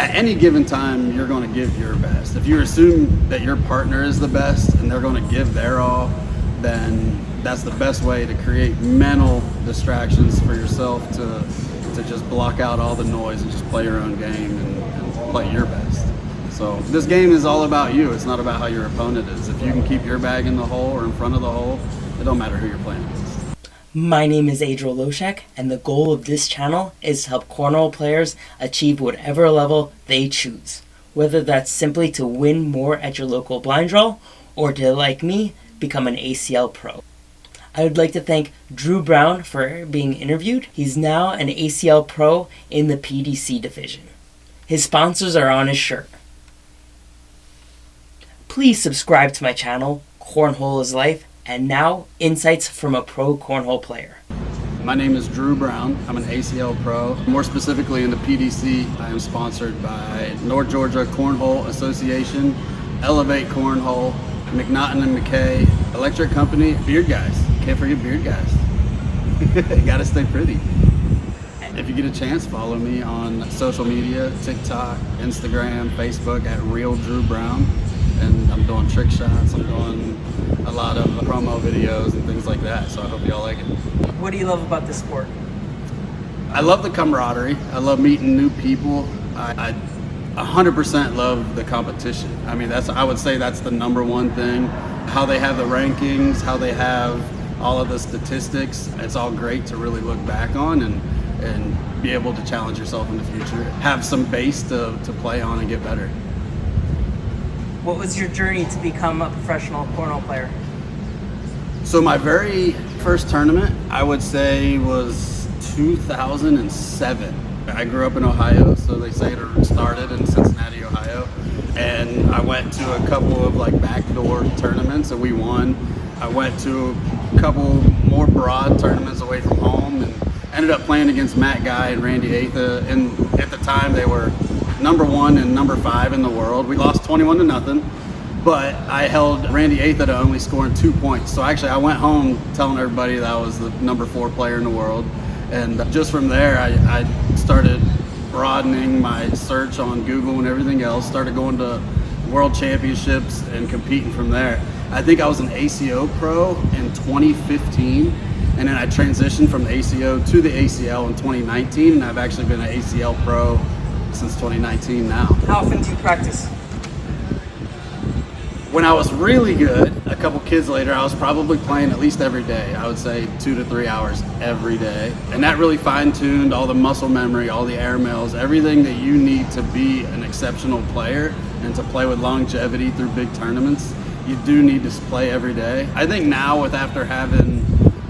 at any given time, you're going to give your best. If you assume that your partner is the best and they're going to give their all, then that's the best way to create mental distractions for yourself to just block out all the noise and just play your own game and play your best. So this game is all about you. It's not about how your opponent is. If you can keep your bag in the hole or in front of the hole, it don't matter who you're playing against. My name is Adriel Loshak, and the goal of this channel is to help cornhole players achieve whatever level they choose. Whether that's simply to win more at your local blind draw, or to, like me, become an ACL pro. I would like to thank Drew Brown for being interviewed. He's now an ACL pro in the PDC division. His sponsors are on his shirt. Please subscribe to my channel, Cornhole is Life, and now, insights from a pro cornhole player. My name is Drew Brown. I'm an ACL pro. More specifically in the PDC, I am sponsored by North Georgia Cornhole Association, Elevate Cornhole, McNaughton and McKay, Electric Company, Beard Guys. Can't forget Beard Guys. You gotta stay pretty. If you get a chance, follow me on social media, TikTok, Instagram, Facebook at Real Drew Brown. And I'm doing trick shots, I'm doing a lot of promo videos and things like that, so I hope y'all like it. What do you love about this sport? I love the camaraderie. I love meeting new people. I 100% love the competition. I mean, I would say that's the number one thing. How they have the rankings, how they have all of the statistics. It's all great to really look back on and be able to challenge yourself in the future. Have some base to play on and get better. What was your journey to become a professional cornhole player? So my very first tournament, I would say, was 2007. I grew up in Ohio, so they say it started in Cincinnati, Ohio. And I went to a couple of backdoor tournaments and we won. I went to a couple more broad tournaments away from home and ended up playing against Matt Guy and Randy Atha. And at the time they were number 1 and number 5 in the world. We lost 21-0, but I held Randy Atha to only scoring 2 points. So actually I went home telling everybody that I was the number 4 player in the world. And just from there, I started broadening my search on Google and everything else, started going to world championships and competing from there. I think I was an ACO pro in 2015, and then I transitioned from the ACO to the ACL in 2019, and I've actually been an ACL pro since 2019 now. How often do you practice? When I was really good, a couple kids later, I was probably playing at least every day. I would say 2 to 3 hours every day. And that really fine-tuned all the muscle memory, all the air mails, everything that you need to be an exceptional player and to play with longevity through big tournaments. You do need to play every day. I think now, after having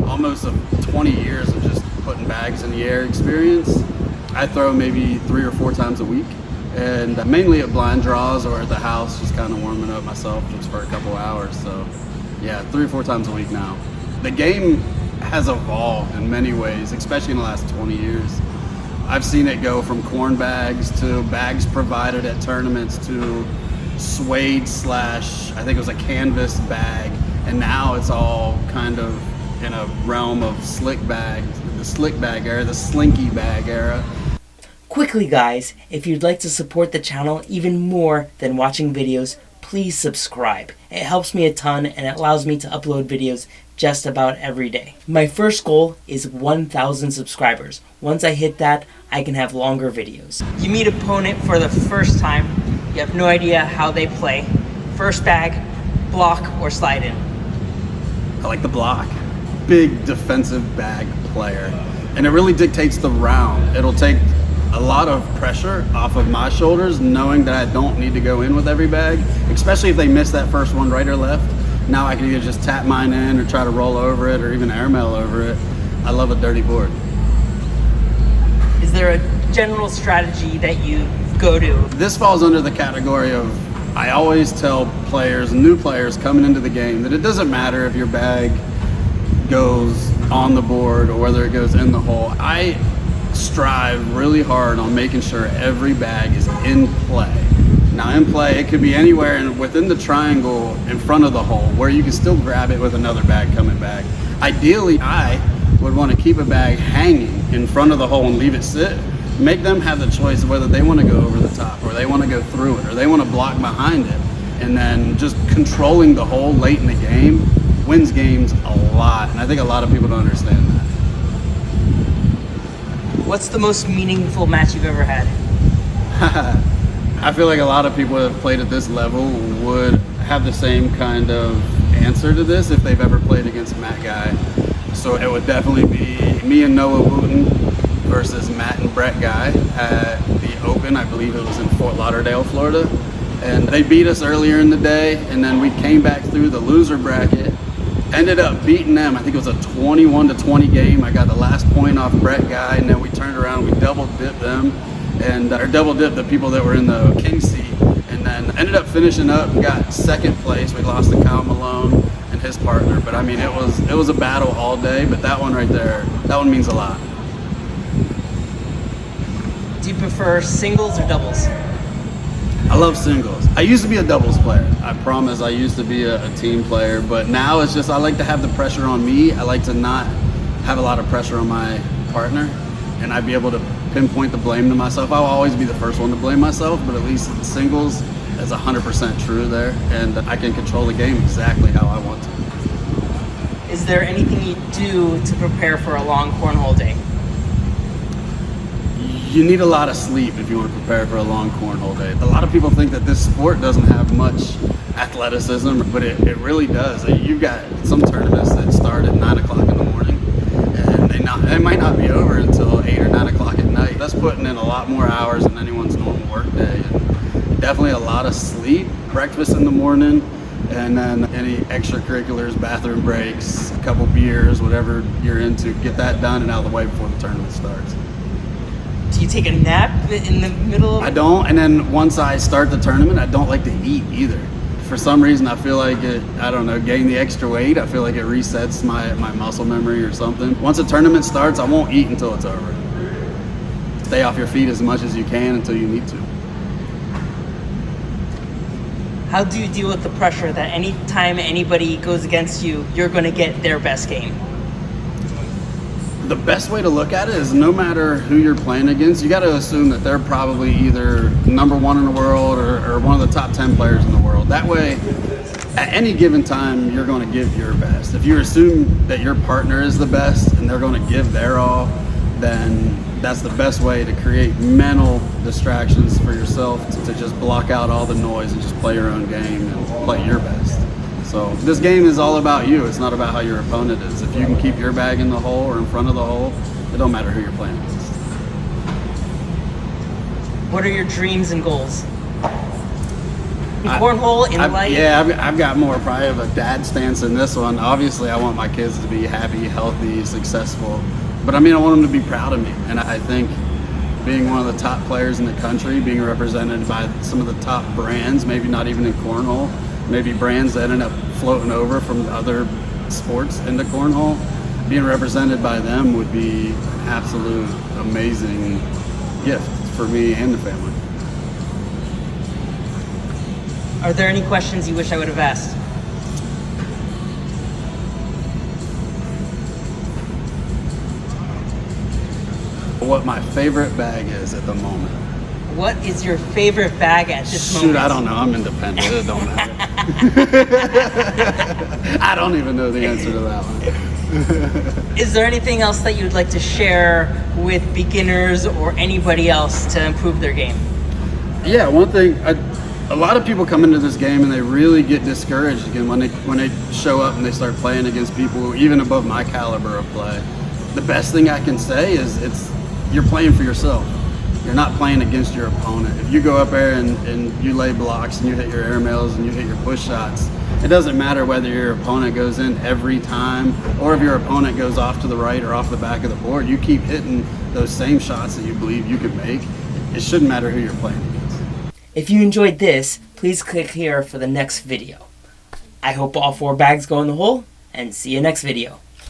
almost 20 years of just putting bags in the air experience, I throw maybe 3 or 4 times a week. And mainly at blind draws or at the house, just kind of warming up myself just for a couple hours. So yeah, 3 or 4 times a week now. The game has evolved in many ways, especially in the last 20 years. I've seen it go from corn bags to bags provided at tournaments to suede / I think it was a canvas bag. And now it's all kind of in a realm of slick bags, the slick bag era, the slinky bag era. Quickly guys, if you'd like to support the channel even more than watching videos, please subscribe. It helps me a ton and it allows me to upload videos just about every day. My first goal is 1,000 subscribers. Once I hit that, I can have longer videos. You meet an opponent for the first time, you have no idea how they play. First bag, block, or slide in? I like the block. Big defensive bag player. And it really dictates the round. It'll take a lot of pressure off of my shoulders, knowing that I don't need to go in with every bag, especially if they miss that first one right or left. Now I can either just tap mine in or try to roll over it or even airmail over it. I love a dirty board. Is there a general strategy that you go to? This falls under the category of, I always tell players, new players coming into the game, that it doesn't matter if your bag goes on the board or whether it goes in the hole. I strive really hard on making sure every bag is in play. Now in play, it could be anywhere within the triangle in front of the hole where you can still grab it with another bag coming back. Ideally, I would want to keep a bag hanging in front of the hole and leave it sit. Make them have the choice of whether they want to go over the top or behind it. And then just controlling the hole late in the game wins games a lot. And I think a lot of people don't understand that. What's the most meaningful match you've ever had? I feel like a lot of people that have played at this level would have the same kind of answer to this if they've ever played against Matt Guy. So it would definitely be me and Noah Wooten versus Matt and Brett Guy at the Open. I believe it was in Fort Lauderdale, Florida. And they beat us earlier in the day, and then we came back through the loser bracket, ended up beating them. I think it was a 21-20 game. I got the last point off Brett Guy, and then we turned around, we double dipped them, or double dipped the people that were in the king seat, and then ended up finishing up and got second place. We lost to Kyle Malone and his partner, but I mean, it was a battle all day, but that one right there, that one means a lot. Do you prefer singles or doubles? I love singles. I used to be a doubles player. I promise I used to be a team player, but now it's just I like to have the pressure on me. I like to not have a lot of pressure on my partner, and I'd be able to pinpoint the blame to myself. I'll always be the first one to blame myself, but at least in singles, it's 100% true there, and I can control the game exactly how I want to. Is there anything you do to prepare for a long cornhole day? You need a lot of sleep if you want to prepare for a long cornhole day. A lot of people think that this sport doesn't have much athleticism, but it really does. You've got some tournaments that start at 9 o'clock in the morning, and they might not be over until 8 or 9 o'clock at night. That's putting in a lot more hours than anyone's normal work day. And definitely a lot of sleep, breakfast in the morning, and then any extracurriculars, bathroom breaks, a couple beers, whatever you're into, get that done and out of the way before the tournament starts. Do you take a nap in the middle of it? I don't, and then once I start the tournament, I don't like to eat either. For some reason, I feel like getting the extra weight, I feel like it resets my muscle memory or something. Once a tournament starts, I won't eat until it's over. Stay off your feet as much as you can until you need to. How do you deal with the pressure that anytime anybody goes against you, you're going to get their best game? The best way to look at it is no matter who you're playing against, you got to assume that they're probably either number one in the world or one of the top 10 players in the world. That way, at any given time, you're going to give your best. If you assume that your partner is the best and they're going to give their all, then that's the best way to create mental distractions for yourself to just block out all the noise and just play your own game and play your best. So this game is all about you. It's not about how your opponent is. If you can keep your bag in the hole or in front of the hole, it don't matter who you're playing against. What are your dreams and goals? In cornhole, in life? Yeah, I've got more probably of a dad stance in this one. Obviously, I want my kids to be happy, healthy, successful. But I mean, I want them to be proud of me. And I think being one of the top players in the country, being represented by some of the top brands, maybe not even in cornhole, maybe brands that ended up floating over from other sports into cornhole, being represented by them would be an absolute amazing gift for me and the family. Are there any questions you wish I would have asked? What my favorite bag is at the moment. What is your favorite bag at this moment? Shoot, I don't know. I'm independent. It don't matter. I don't even know the answer to that one. Is there anything else that you'd like to share with beginners or anybody else to improve their game? Yeah, one thing, a lot of people come into this game and they really get discouraged again when they show up and they start playing against people even above my caliber of play. The best thing I can say is you're playing for yourself. You're not playing against your opponent. If you go up there and you lay blocks and you hit your airmails and you hit your push shots, it doesn't matter whether your opponent goes in every time or if your opponent goes off to the right or off the back of the board. You keep hitting those same shots that you believe you can make. It shouldn't matter who you're playing against. If you enjoyed this, please click here for the next video. I hope all 4 bags go in the hole, and see you next video.